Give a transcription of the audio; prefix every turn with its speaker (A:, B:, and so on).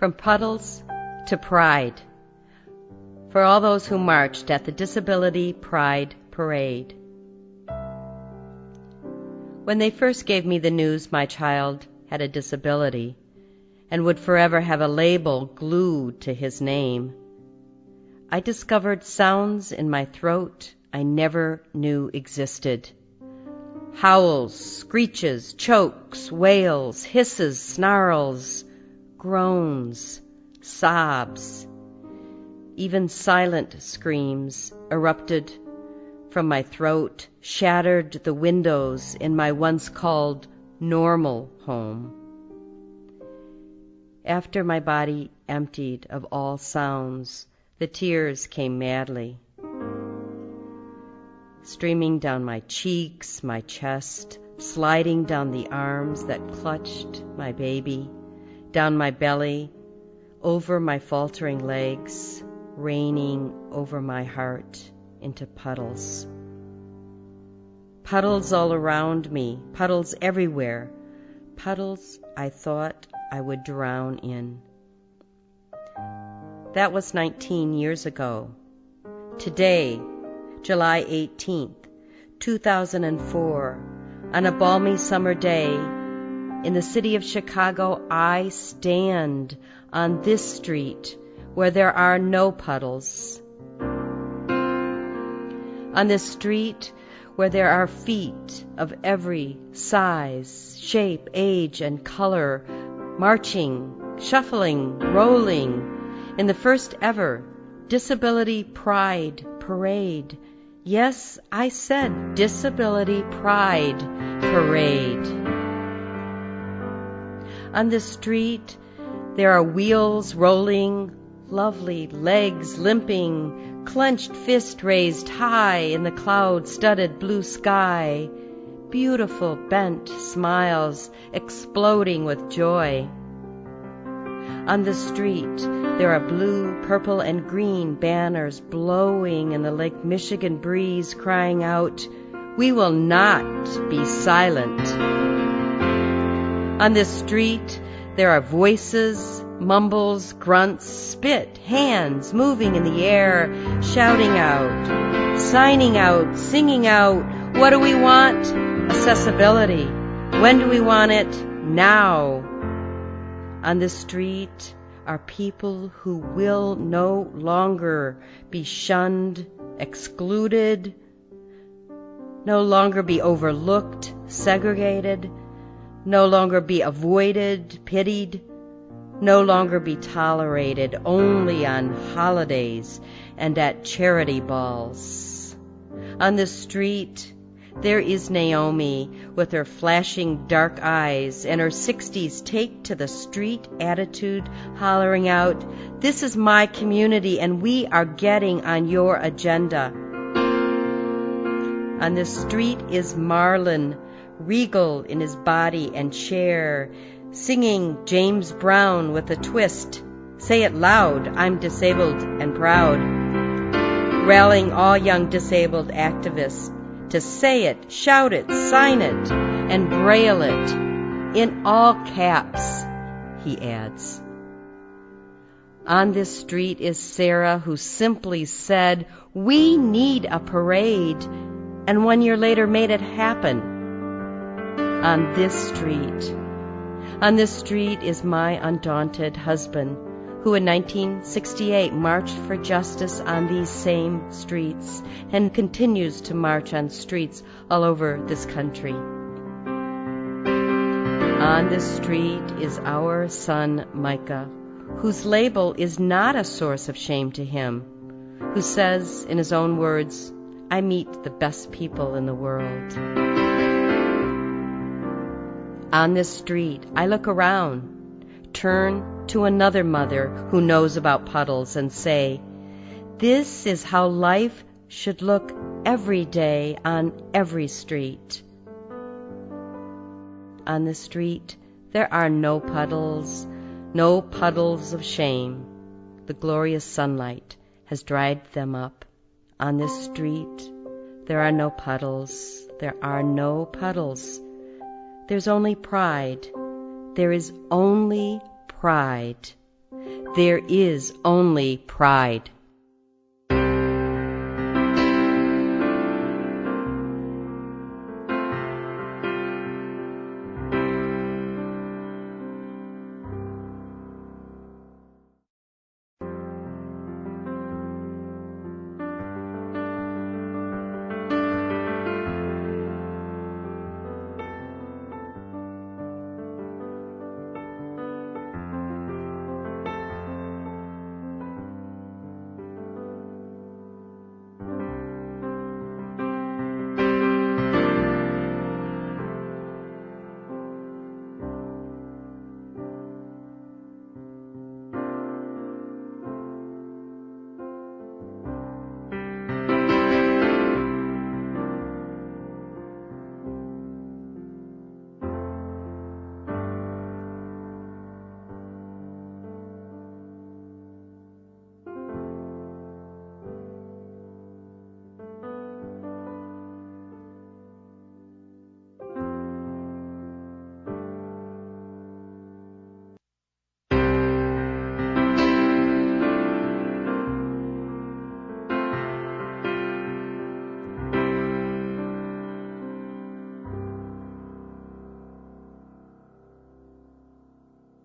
A: From Puddles to Pride, for all those who marched at the Disability Pride Parade. When they first gave me the news my child had a disability and would forever have a label glued to his name, I discovered sounds in my throat I never knew existed. Howls, screeches, chokes, wails, hisses, snarls, groans, sobs, even silent screams erupted from my throat, shattered the windows in my once called normal home. After my body emptied of all sounds, the tears came madly, streaming down my cheeks, my chest, sliding down the arms that clutched my baby, down my belly, over my faltering legs, raining over my heart into puddles. Puddles all around me, puddles everywhere, puddles I thought I would drown in. That was 19 years ago. Today, July 18th, 2004, on a balmy summer day, in the city of Chicago, I stand on this street where there are no puddles. On this street where there are feet of every size, shape, age, and color, marching, shuffling, rolling, in the first ever Disability Pride Parade. Yes, I said Disability Pride Parade. On this street, there are wheels rolling, lovely legs limping, clenched fist raised high in the cloud-studded blue sky, beautiful bent smiles exploding with joy. On the street, there are blue, purple, and green banners blowing in the Lake Michigan breeze, crying out, "We will not be silent." On this street, there are voices, mumbles, grunts, spit, hands moving in the air, shouting out, signing out, singing out. What do we want? Accessibility. When do we want it? Now. On the street are people who will no longer be shunned, excluded, no longer be overlooked, segregated, no longer be avoided, pitied, no longer be tolerated only on holidays and at charity balls. On the street, there is Naomi with her flashing dark eyes and her 60s take to the street attitude, hollering out, "This is my community and we are getting on your agenda." On the street is Marlon, regal in his body and chair, singing James Brown with a twist. Say it loud, I'm disabled and proud. Rallying all young disabled activists to say it, shout it, sign it, and braille it, in all caps, he adds. On this street is Sarah, who simply said, "We need a parade," and 1 year later made it happen. On this street is my undaunted husband, who in 1968 marched for justice on these same streets and continues to march on streets all over this country. On this street is our son Micah, whose label is not a source of shame to him, who says in his own words, "I meet the best people in the world." On this street, I look around, turn to another mother who knows about puddles and say, "This is how life should look every day on every street." On the street, there are no puddles of shame. The glorious sunlight has dried them up. On this street, there are no puddles. There's only pride. There is only pride. there is only pride.